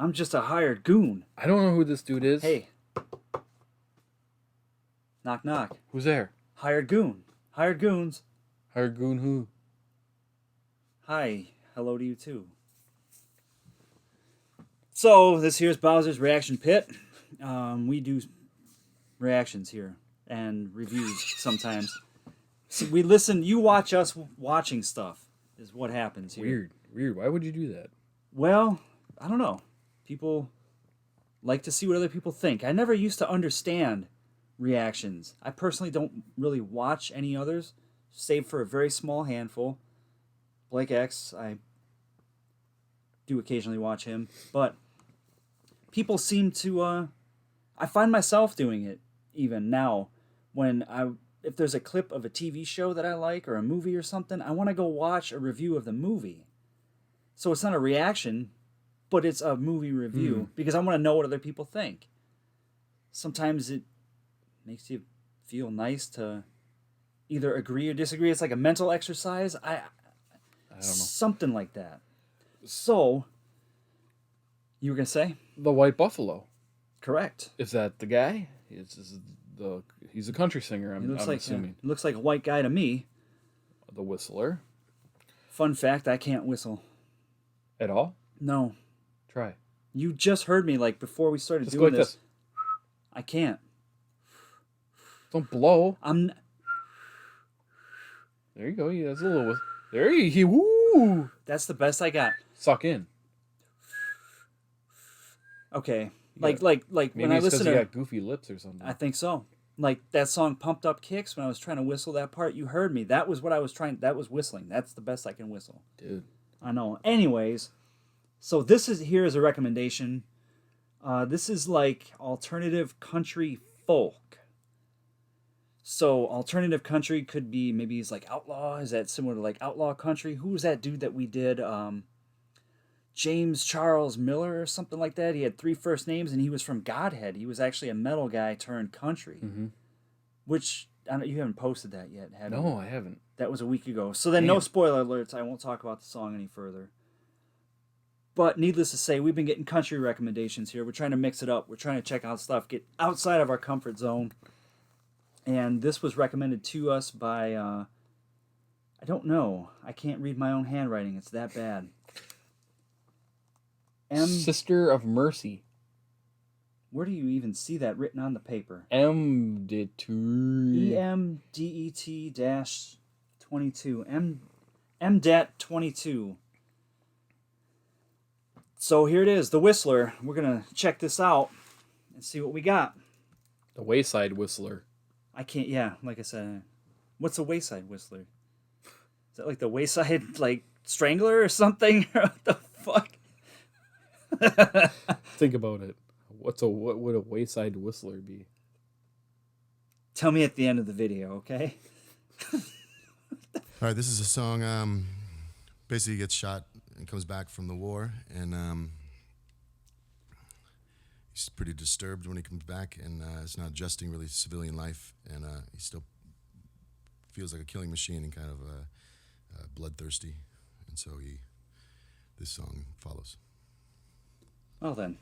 I'm just a hired goon. I don't know who this dude is. Hey. Knock, knock. Who's there? Hired goon. Hired goons. Hired goon who? Hi. Hello to you, too. So, this here's Bowser's Reaction Pit. We do reactions here and reviews sometimes. So we listen, you watch us watching stuff is what happens here. Weird. Why would you do that? Well, I don't know. People like to see what other people think. I never used to understand reactions. I personally don't really watch any others, save for a very small handful. Blake X, I do occasionally watch him, but people seem to I find myself doing it even now when if there's a clip of a TV show that I like or a movie or something, I want to go watch a review of the movie. So it's not a reaction, but it's a movie review because I want to know what other people think. Sometimes it makes you feel nice to either agree or disagree. It's like a mental exercise. I don't know. Something like that. So, you were going to say? The White Buffalo. Correct. Is that the guy? He's a country singer, I'm assuming. He looks like a white guy to me. The Whistler. Fun fact, I can't whistle. At all? No. Try. You just heard me like before we started Just doing go like this. I can't. Don't blow. There you go. Yeah, that's a little. There you. Woo. That's the best I got. Suck in. Okay. Maybe When I listen to, you got goofy lips or something. I think so. Like that song "Pumped Up Kicks." When I was trying to whistle that part, you heard me. That was what I was trying. That was whistling. That's the best I can whistle. Dude. I know. Anyways, so this is here is a recommendation. This is like alternative country folk. So alternative country could be maybe he's like outlaw. Is that similar to like outlaw country? Who was that dude that we did? James Charles Miller or something like that. He had 3 first names and he was from Godhead. He was actually a metal guy turned country. Mm-hmm. Which you haven't posted that yet, have you? No, I haven't. That was a week ago. So then, no spoiler alerts. I won't talk about the song any further. But needless to say, we've been getting country recommendations here. We're trying to mix it up. We're trying to check out stuff, get outside of our comfort zone. And this was recommended to us by, I don't know. I can't read my own handwriting. It's that bad. Sister of Mercy. Where do you even see that written on the paper? EMDET-22. MDET-22. So here it is, The Whistler. We're going to check this out and see what we got. The Wayside Whistler. I can't, like I said. What's a Wayside Whistler? Is that like the Wayside, like, Strangler or something? What the fuck? Think about it. What would a Wayside Whistler be? Tell me at the end of the video, okay? All right, this is a song. Basically, he gets shot and comes back from the war, and he's pretty disturbed when he comes back, and it's not adjusting really to civilian life, and he still feels like a killing machine and kind of bloodthirsty, and so this song follows. Well then.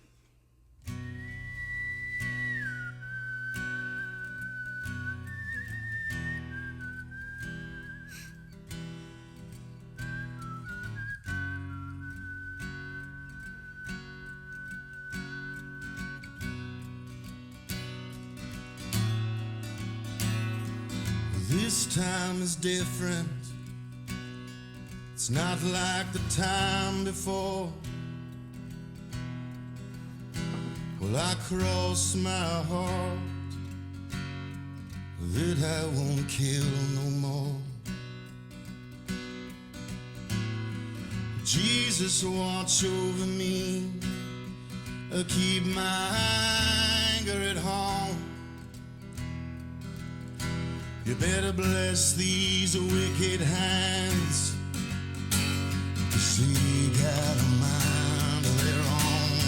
This time is different. It's not like the time before. Well, I cross my heart that I won't kill no more. Jesus, watch over me, keep my anger at home. You better bless these wicked hands, 'cause they got a mind of their own.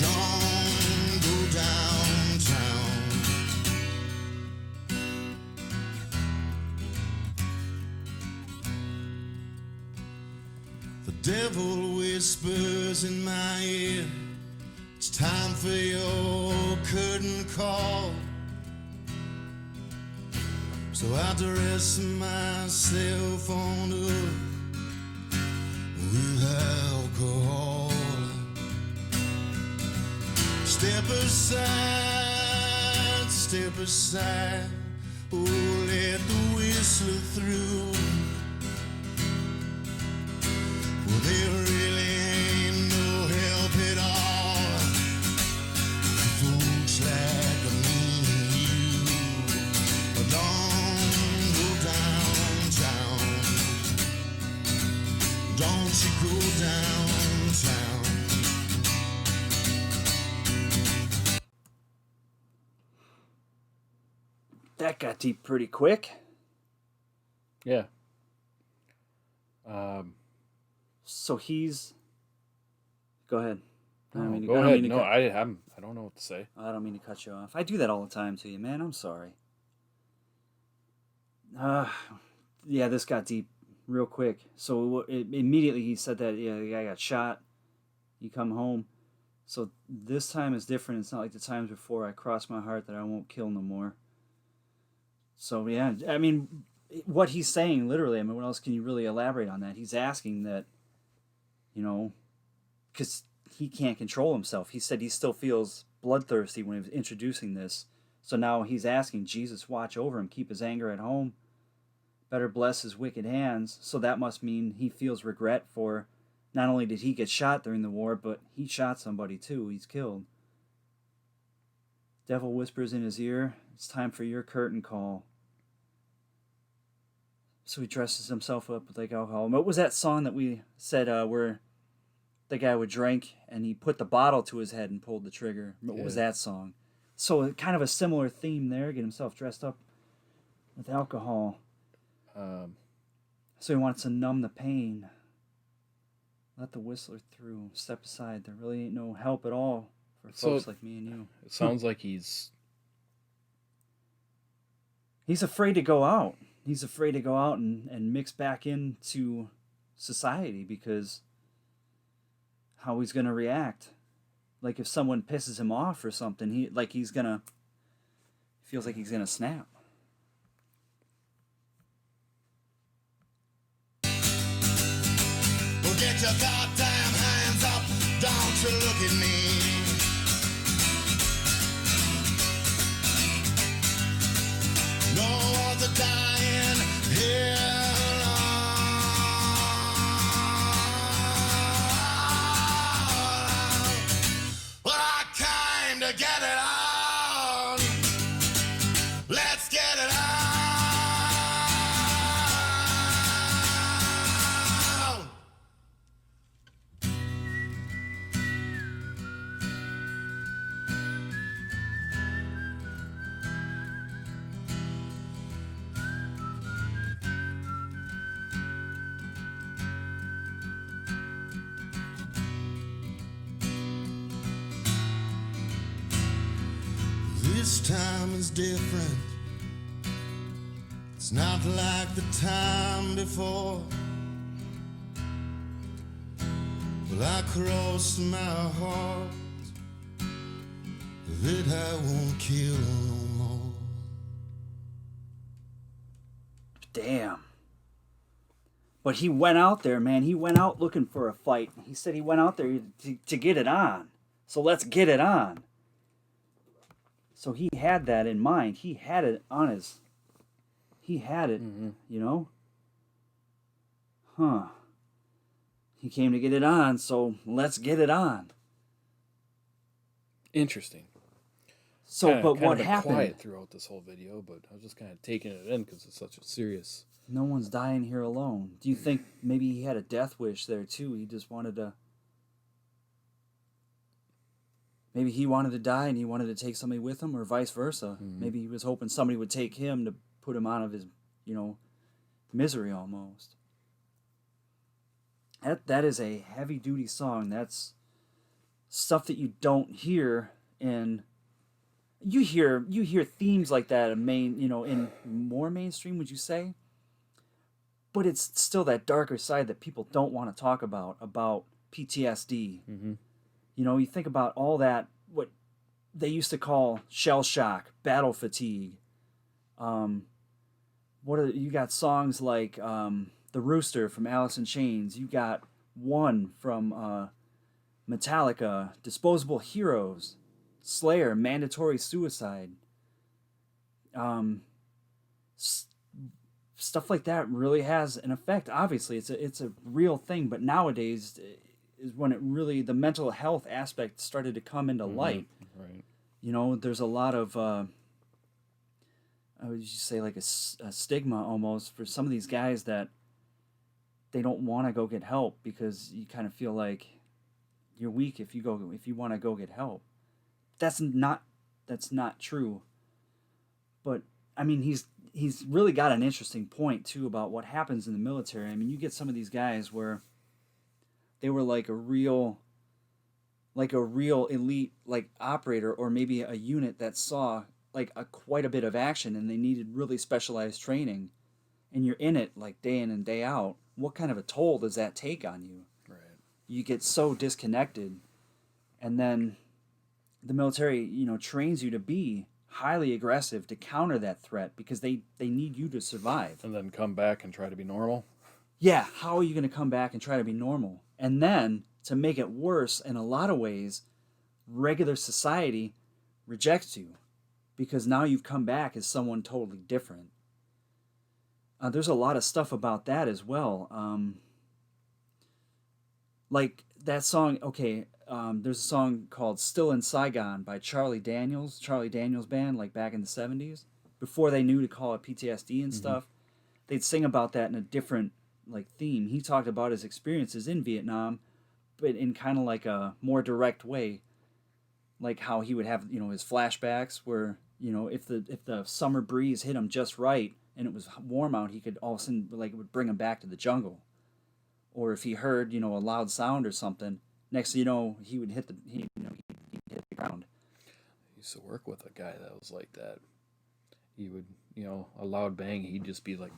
Don't go downtown. The devil whispers in my ear, It's time for your curtain call. So I dress myself on up with alcohol. Step aside, oh, let the whistler through. Well, there really ain't no help at all. Folks like me and you don't go downtown. Don't you go downtown. That got deep pretty quick. Yeah. So he's. Go ahead. Go ahead. No, I don't know what to say. I don't mean to cut you off. I do that all the time to you, man. I'm sorry. Yeah, this got deep real quick. So immediately he said that the guy got shot. He come home. So this time is different. It's not like the times before. I crossed my heart that I won't kill no more. So yeah, I mean, what he's saying literally. I mean, what else can you really elaborate on that? He's asking that, because he can't control himself. He said he still feels bloodthirsty when he was introducing this. So now he's asking Jesus, watch over him, keep his anger at home, better bless his wicked hands. So that must mean he feels regret for not only did he get shot during the war, but he shot somebody too. He's killed. Devil whispers in his ear, it's time for your curtain call. So he dresses himself up with like alcohol. What was that song that we said where the guy would drink and he put the bottle to his head and pulled the trigger? What was that song? So kind of a similar theme there. Get himself dressed up with alcohol. So he wants to numb the pain. Let the whistler through. Step aside. There really ain't no help at all for folks like me and you. It sounds like he's afraid to go out. He's afraid to go out and mix back into society because how he's going to react. Like if someone pisses him off or something, he feels like he's going to snap. Well, get your goddamn hands up, don't you look at me. No other dying here. Well, I came to get it on. Let's get it on. This time is different. It's not like the time before. Well, I crossed my heart that I won't kill no more. Damn. But he went out there, man. He went out looking for a fight. He said he went out there to get it on. So let's get it on. So he had that in mind. He had it on his... He had it, Huh. He came to get it on, so let's get it on. interesting. So, but what been happened? Quiet throughout this whole video, but I was just kind of taking it in because it's such a serious. No one's dying here alone. Do you think maybe he had a death wish there too? He just wanted to... Maybe he wanted to die and he wanted to take somebody with him, or vice versa. Maybe he was hoping somebody would take him to put him out of his, misery almost. That is a heavy-duty song. That's stuff that you don't hear in... You hear themes like that in more mainstream, would you say? But it's still that darker side that people don't want to talk about PTSD. You know, you think about all that, what they used to call shell shock, battle fatigue. Um, you got songs like The Rooster from Alice in Chains. You got One from Metallica, Disposable Heroes, Slayer, Mandatory Suicide. Um, s- Stuff like that really has an effect. Obviously, it's a real thing, but nowadays is when it really the mental health aspect started to come into light. Right. You know, there's a lot of I would just say like a stigma almost for some of these guys that they don't want to go get help because you kind of feel like you're weak if you want to go get help. That's not true. But I mean, he's really got an interesting point too about what happens in the military. I mean, you get some of these guys where they were like a real elite like operator or maybe a unit that saw like quite a bit of action and they needed really specialized training and you're in it like day in and day out. What kind of a toll does that take on you? Right. You get so disconnected, and then the military, trains you to be highly aggressive to counter that threat because they need you to survive. And then come back and try to be normal. Yeah, how are you going to come back and try to be normal? And then to make it worse, in a lot of ways, regular society rejects you because now you've come back as someone totally different. There's a lot of stuff about that as well. Like that song, okay, there's a song called Still in Saigon by Charlie Daniels Band, like back in the 70s, before they knew to call it PTSD and stuff. They'd sing about that in a different like theme. He talked about his experiences in Vietnam, but in kind of like a more direct way, like how he would have, his flashbacks where, if the summer breeze hit him just right and it was warm out, he could all of a sudden like it would bring him back to the jungle. Or if he heard, a loud sound or something, next thing you know, he would he'd hit the ground. I used to work with a guy that was like that. He would, a loud bang, he'd just be like,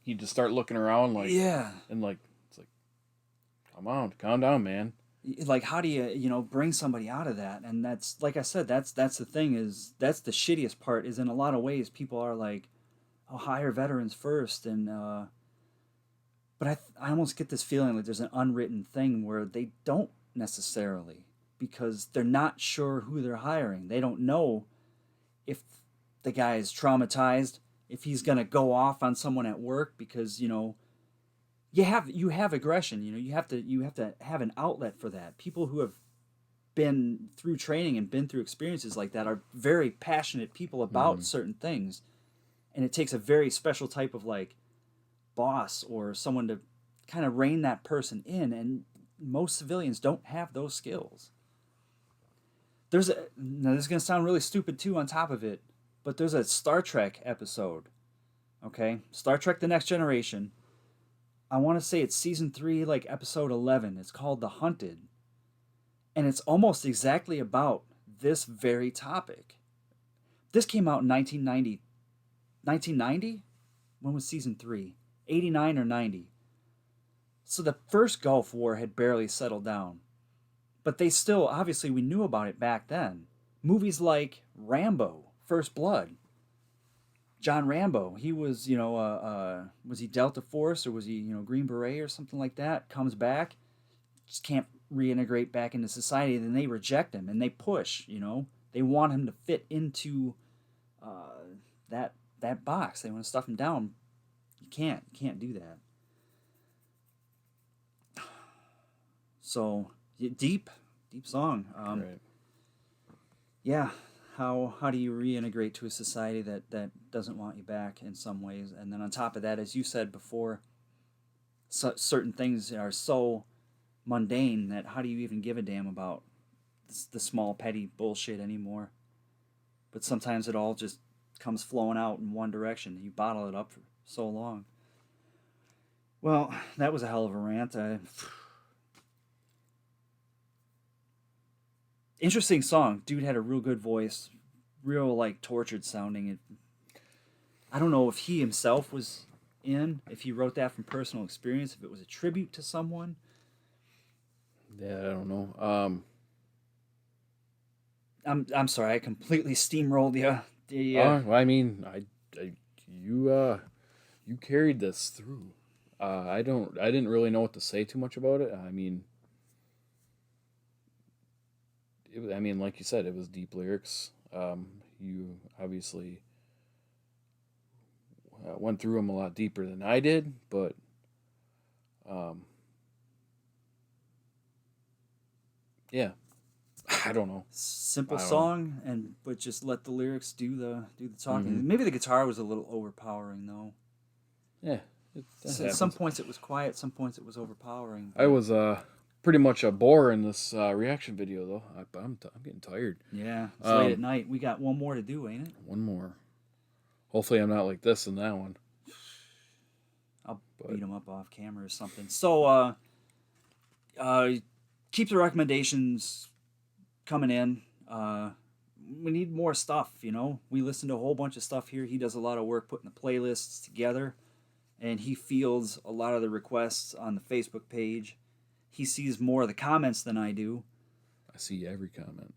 he'd just start looking around like, Yeah. and like, it's like, come on, calm down, man. Like, how do you, bring somebody out of that? And that's, like I said, that's the thing is, that's the shittiest part is in a lot of ways, people are like, oh, hire veterans first. And, but I almost get this feeling like there's an unwritten thing where they don't necessarily because they're not sure who they're hiring. They don't know if the guy is traumatized, if he's going to go off on someone at work because, you have aggression, you have to have an outlet for that. People who have been through training and been through experiences like that are very passionate people about certain things. And it takes a very special type of like boss or someone to kind of rein that person in, and most civilians don't have those skills. Now this is going to sound really stupid too on top of it, but there's a Star Trek episode, okay? Star Trek The Next Generation. I want to say it's season 3, like episode 11. It's called The Hunted. And it's almost exactly about this very topic. This came out in 1990. 1990? When was season 3? 89 or 90. So the first Gulf War had barely settled down. But they still, obviously, we knew about it back then. Movies like Rambo, First Blood. John Rambo, he was, was he Delta Force or was he, Green Beret or something like that? Comes back, just can't reintegrate back into society. Then they reject him and they push, They want him to fit into that box. They want to stuff him down. You can't do that. So deep song. Right. Yeah, how do you reintegrate to a society that doesn't want you back in some ways? And then on top of that, as you said before, certain things are so mundane that how do you even give a damn about the small petty bullshit anymore? But sometimes it all just comes flowing out in one direction. You bottle it up for so long. Well, that was a hell of a rant. Interesting song. Dude had a real good voice, real like tortured sounding. I don't know if he himself was if he wrote that from personal experience, if it was a tribute to someone. Yeah, I don't know. I'm sorry, I completely steamrolled you. I mean, you you carried this through. I didn't really know what to say too much about it. I mean, I mean, like you said, it was deep lyrics. You obviously went through them a lot deeper than I did, but um, yeah, I don't know. Simple I don't know. song, and but just let the lyrics do the talking. Hmm. Maybe the guitar was a little overpowering though. Yeah, that At some happens. points it was quiet, some points it was overpowering. I But was pretty much a bore in this reaction video though. I'm getting tired. yeah, it's late at Um, night. We got one more to do, ain't it? one more. Hopefully, I'm not like this in that one. I'll But beat him up off camera or something. So uh, keep the recommendations coming in. We need more stuff. We listen to a whole bunch of stuff here. He does a lot of work putting the playlists together, and he fields a lot of the requests on the Facebook page. He sees more of the comments than I do. I see every comment.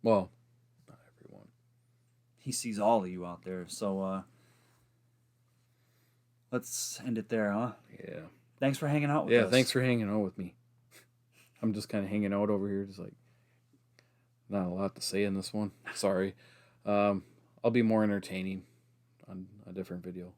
Well, not everyone. He sees all of you out there. So let's end it there, huh? Yeah. Thanks for hanging out with Yeah. us. Thanks for hanging out with me. I'm just kind of hanging out over here, just like not a lot to say in this one. Sorry. I'll be more entertaining on a different video.